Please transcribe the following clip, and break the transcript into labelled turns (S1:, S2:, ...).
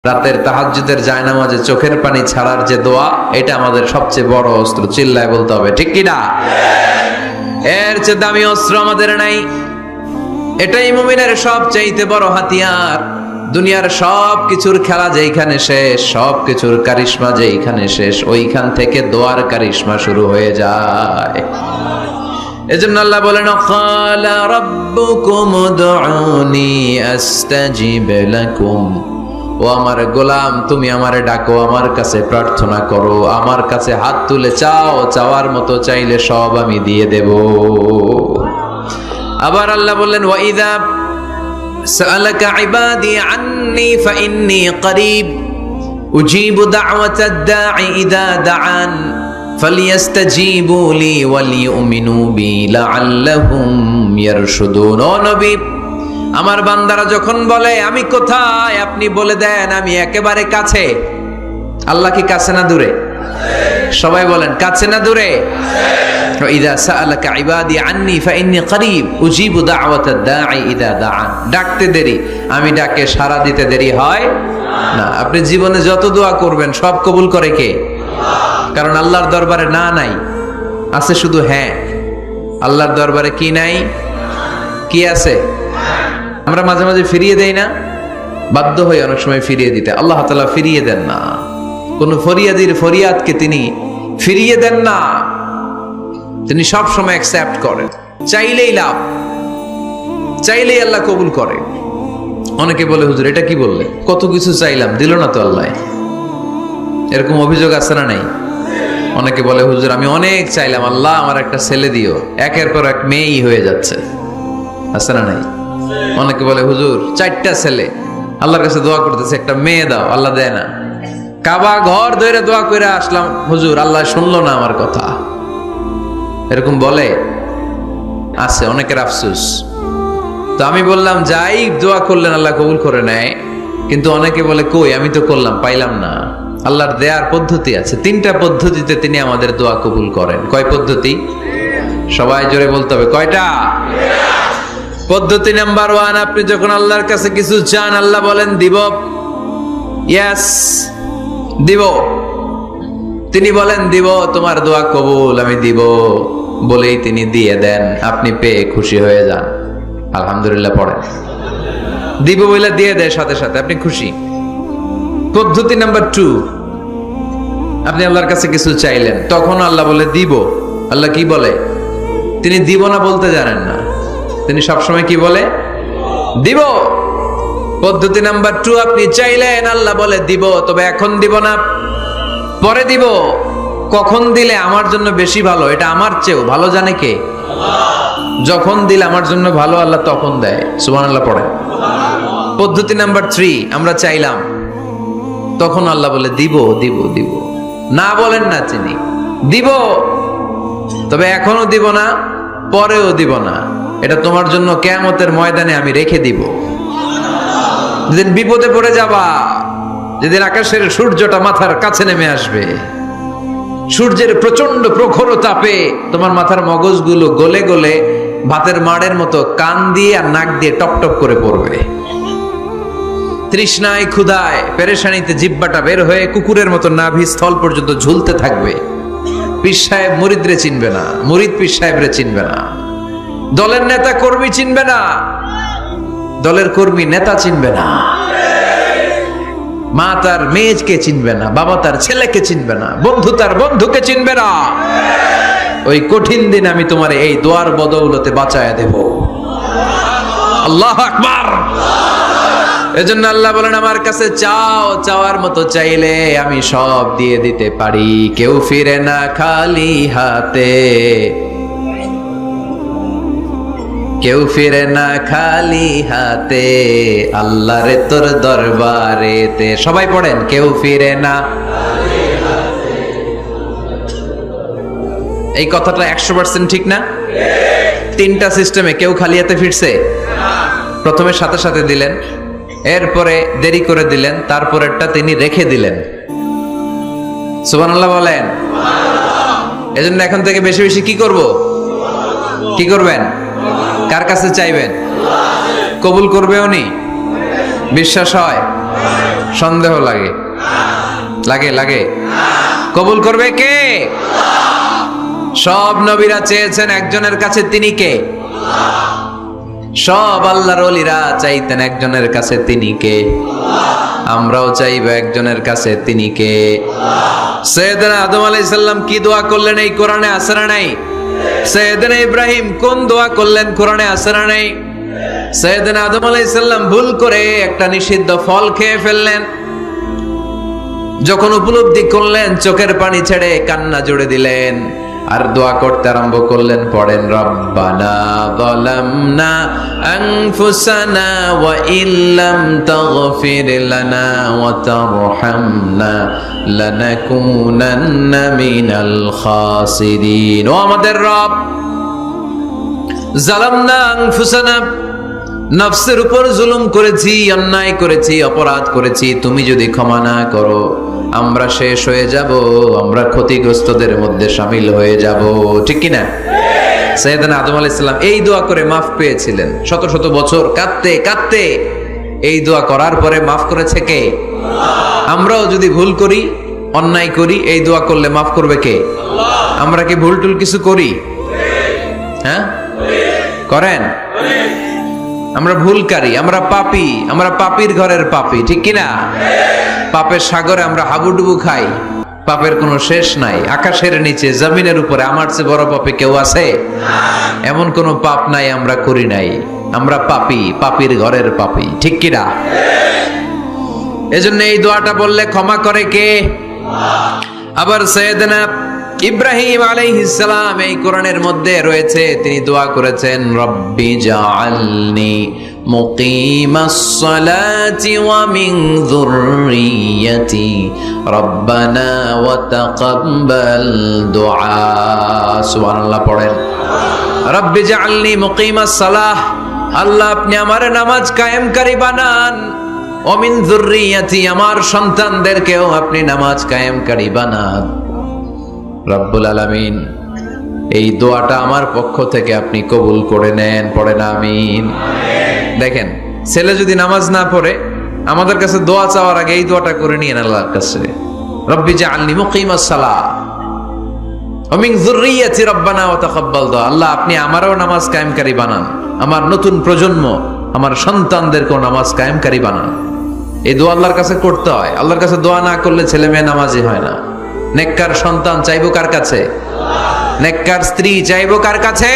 S1: রাতের তাহাজ্জুদের জায়নামাজে চোখের পানি ছাড়ার যে দোয়া, এটা আমাদের সবচেয়ে বড় অস্ত্র। চিল্লায় বলতে হবে, ঠিক কি না? এর চেয়ে দামি অস্ত্র আমাদের নাই। এটাই মুমিনের সবচাইতে বড় হাতিয়ার। দুনিয়ার সব কিছুর খেলা যেইখানে শেষ, সব কিছুর কারিশমা যেইখানে শেষ, ওইখান থেকে দোয়ার কারিশমা শুরু হয়ে যায়। এজন্য আল্লাহ বলেন, ক্বালা রাব্বুকুম উদউনি আস্তাজিব লাকুম। ও আমার গোলাম, তুমি আমারে ডাকো, আমার কাছে প্রার্থনা করো, আমার কাছে হাত তুলে চাও, চাওয়ার মতো চাইলে সব আমি দিয়ে দেব। আবার আল্লাহ বললেন, ওয়া ইযা সাআলাকা ইবাদি আন্নী ফাইন্নী করিব উজিবু দাওয়াতাদ দাঈ ইযা দাআন ফালিয়াস্তাজিবু লি ওয়ালিউমিনু বি লাআল্লাহুম ইয়ারশুদুন। ও নবী, আমার বান্দারা যখন বলে আমি কোথায়, আপনি বলে দেন আমি একেবারে কাছে। আল্লাহ কি কাছে না দূরে? সবাই বলেন, কাছে না দূরে? ইযা সাআলাকা ইবাদি আন্নী ফাইন্নী করিব উজিবু দাওয়াতাদ দাঈ ইযা দাআন। ডাকতে দেরি, আমি ডাকে সাড়া দিতে দেরি হয় না। আপনি জীবনে যত দোয়া করবেন সব কবুল করে কে? কারণ আল্লাহর দরবারে না নাই, আছে শুধু হ্যাঁ। আল্লাহর দরবারে কি নাই? কি আছে? আমরা মাঝে মাঝে ফিরিয়ে দেই না? বাধ্য হয়ে অনেক সময় ফিরিয়ে দিতে। আল্লাহ তাআলা ফিরিয়ে দেন না। কোন ফরিয়াদির ফরিয়াদকে তিনি ফিরিয়ে দেন না, তিনি সব সময় অ্যাকসেপ্ট করেন। চাইলেই লাভ, চাইলেই আল্লাহ কবুল করে। অনেকে বলে, হুজুর এটা কি বললে, কত কিছু চাইলাম দিল না তো আল্লাহ। এরকম অভিযোগ আছে না নাই? অনেকে বলে, হুজুর আমি অনেক চাইলাম, আল্লাহ আমার একটা ছেলে দিও, একের পর এক মেয়েই হয়ে যাচ্ছে। আছে না নাই? অনেকে বলে, হুজুর 4টা ছেলে, আল্লাহর কাছে দোয়া করতেছে একটা মেয়ে দাও, আল্লাহ দেয় না। কাবা ঘর ধরে দোয়া করে আসলাম, হুজুর আল্লাহ শুনলো না আমার কথা। এরকম বলে, আছে অনেকের আফসোস। তো আমি বললাম, যাই দোয়া করলেন আল্লাহ কবুল করে নেয়, কিন্তু অনেকে বলে কই আমি তো করলাম পাইলাম না। আল্লাহর দেয়ার পদ্ধতি আছে, 3টা পদ্ধতিতে তিনি আমাদের দোয়া কবুল করেন। কয় পদ্ধতি? সবাই জোরে বলতে হবে, কয়টা? পদ্ধতি নাম্বার 1, আপনি যখন আল্লাহর কাছে কিছু চান, আল্লাহ বলেন দিব, ইয়েস দিব। তিনি বলেন দিব, তোমার দোয়া কবুল, আমি দিব বলেই তিনি দিয়ে দেন। আপনি পেয়ে খুশি হয়ে যান, আলহামদুলিল্লাহ পড়েন। দিব বলে দিয়ে দেয় সাথে সাথে, আপনি খুশি। পদ্ধতি নাম্বার 2, আপনি আল্লাহর কাছে কিছু চাইলেন, তখন আল্লাহ বলে দিব। আল্লাহ কি বলে? তিনি দিব না বলতে জানেন না, তিনি সবসময় কি বলে? দিব। পদ্ধতি নাম্বার 2, আপনি চাইলেন, আল্লাহ বলে দিব, তবে এখন দিব না, পরে দিব। কখন দিলে আমার জন্য বেশি ভালো, এটা আমার চেয়েও ভালো জানে কে? যখন দিলে আমার জন্য ভালো, আল্লাহ তখন দেয়। সুবহানাল্লাহ পড়েন। পদ্ধতি নাম্বার 3, আমরা চাইলাম, তখন আল্লাহ বলে দিব দিব দিব। না বলেন না, চিনি দিব, তবে এখনো দিব না, পরেও দিব না। এটা তোমার জন্য কিয়ামতের ময়দানে আমি রেখে দিব। যেদিন বিপদে পড়ে যাবা, যেদিন আকাশের সূর্যটা মাথার কাছে নেমে আসবে, সূর্যের প্রচন্ড প্রখর তাপে তোমার মাথার মগজগুলো গলে গলে ভাতের মাড়ের মতো কান দিয়ে আর নাক দিয়ে টপ টপ করে পড়বে। তৃষ্ণায় ক্ষুধায় পেরেশানিতে জিহ্বাটা বের হয়ে কুকুরের মতো নাভি স্থল পর্যন্ত ঝুলতে থাকবে। পীর সাহেব মুরিদরে চিনবে না, মুরিদ পীর সাহেবরে চিনবে না, দলের নেতা কর্মী চিনবে না, দলের কর্মী নেতা চিনবে না, মা তার মেয়েকে চিনবে না, বাবা তার ছেলেকে চিনবে না, বন্ধু তার বন্ধুকে চিনবে না। ওই কঠিন দিন আমি তোমার এই দোয়ার বদৌলতে বাঁচায়া দেব। আল্লাহু আকবার। এজন্য আল্লাহ বলেন, আমার কাছে চাও, চাওয়ার মতো চাইলে আমি সব দিয়ে দিতে পারি। কেউ ফিরে না খালি হাতে, কেউ ফিরে না খালি হাতে, আল্লাহরে তোর দরবারেতে। সবাই পড়েন, কেউ ফিরে না। এই কথাটা 100% ঠিক না? 3টা সিস্টেমে কেউ খালি হাতে ফিরছে? প্রথমে সাথে সাথে দিলেন, এরপরে দেরি করে দিলেন, তারপরেরটা তিনি রেখে দিলেন। সুবহানাল্লাহ বলেন। এজন্য এখন থেকে বেশি বেশি কি করব? কি করবেন? কার কাছে চাইবেন? কবুল করবে উনি? বিশ্বাস হয়? সন্দেহ লাগে? লাগে লাগে? কবুল করবে কে? সব নবীরা চেয়েছেন একজনের কাছে, তিনি কে? সব আল্লাহর ওলিরা চাইতেন একজনের কাছে, তিনি কে? আমরাও চাইবো একজনের কাছে, তিনি কে? সাইয়েদনা আদম আলাইহিস সালাম কি দোয়া করলেন এই কোরআনে আছে না নাই? সাইয়েদনা ইব্রাহিম কোন দোয়া করলেন কোরআনে আছে না নাই? সাইয়েদনা আদম আলাইহিস সালাম ভুল করে একটা নিষিদ্ধ ফল খেয়ে ফেললেন, যখন উপলব্ধি করলেন চোখের পানি ছেড়ে কান্না জুড়ে দিলেন আর দোয়া করতে আরম্ভ করলেন। পড়েন, রব্বানা যালামনা আনফুসানা ওয়া ইল্লাম তাগফির লানা ওয়া তারহামনা লানাকুনান্না মিনাল খাসিরিন। ও আমাদের রব, যালামনা আনফুসানা, নফসের উপর জুলুম করেছি, অন্যায় করেছি, অপরাধ করেছি, তুমি যদি ক্ষমা না করো আমরা শেষ হয়ে যাব, আমরা ক্ষতিগ্রস্তদের মধ্যে শামিল হয়ে যাব, ঠিক কি না? সাইয়েদনা আদম আলাইহিস সালাম এই দোয়া করে মাফ পেয়েছিলেন। শত শত বছর কাঁদতে কাঁদতে এই দোয়া করার পরে মাফ করেছে কে? আমরাও যদি ভুল করি, অন্যায় করি, এই দোয়া করলে মাফ করবে কে? আমরা কি ভুল টুল কিছু করি? হ্যাঁ, করেন? আমরা ভুলকারী, আমরা পাপী, আমরা পাপীর ঘরের পাপী, ঠিক কিনা? পাপের সাগরে আমরা হাবুডুবু খাই, পাপের কোনো শেষ নাই। আকাশের নিচে, জমিনের উপরে আমার চেয়ে বড় পাপী কেউ আছে? এমন কোনো পাপ নাই আমরা করি নাই। আমরা পাপী, পাপীর ঘরের পাপী, ঠিক কিনা? এজন্য এই দোয়াটা বললে ক্ষমা করে কে? আবার সাইয়েদনা ইব্রাহিম আলাইহিস সালাম এই কোরআনের মধ্যে রয়েছে, তিনি দোয়া করেছেন, রব্বি জাআলনি মুকিমাস সালাতি ওয়া মিন যুররিয়্যাতি রব্বানা ওয়া তাকাব্বাল দুআ। সুবহানাল্লাহ পড়েন, রব্বি জাআলনি মুকিমাস সালাহ, আল্লাহ আপনি আমার নামাজ কায়েমকারী বানান, ওয়া মিন যুররিয়্যাতি, আমার সন্তানদেরকেও আপনি নামাজ কায়েমকারী বানান। রব্বুল আলামিন এই দোয়াটা আমার পক্ষ থেকে আপনি কবুল করে নেন, পড়েন আমিন। দেখেন, ছেলে যদি নামাজ না পড়ে আমাদের কাছে দোয়া চাওয়ার আগে এই দোয়াটা করে নিয়েন আল্লাহর কাছে, রব্বি জাআলনি মুকিমাস সালাহ ওয়া মিন যুররিয়্যাতি রব্বানা ওয়া তাকাব্বাল দুআ। আল্লাহ আপনি আমারও নামাজ কায়েমকারী বানান, আমার নতুন প্রজন্ম, আমার সন্তানদেরকেও নামাজ কায়েমকারী বানান। এই দোয়া আল্লাহর কাছে করতে হয়। আল্লাহর কাছে দোয়া না করলে ছেলে মেয়ে নামাজি হয় না। নেককার সন্তান চাইবো কার কাছে? নেককার স্ত্রী চাইবো কার কাছে?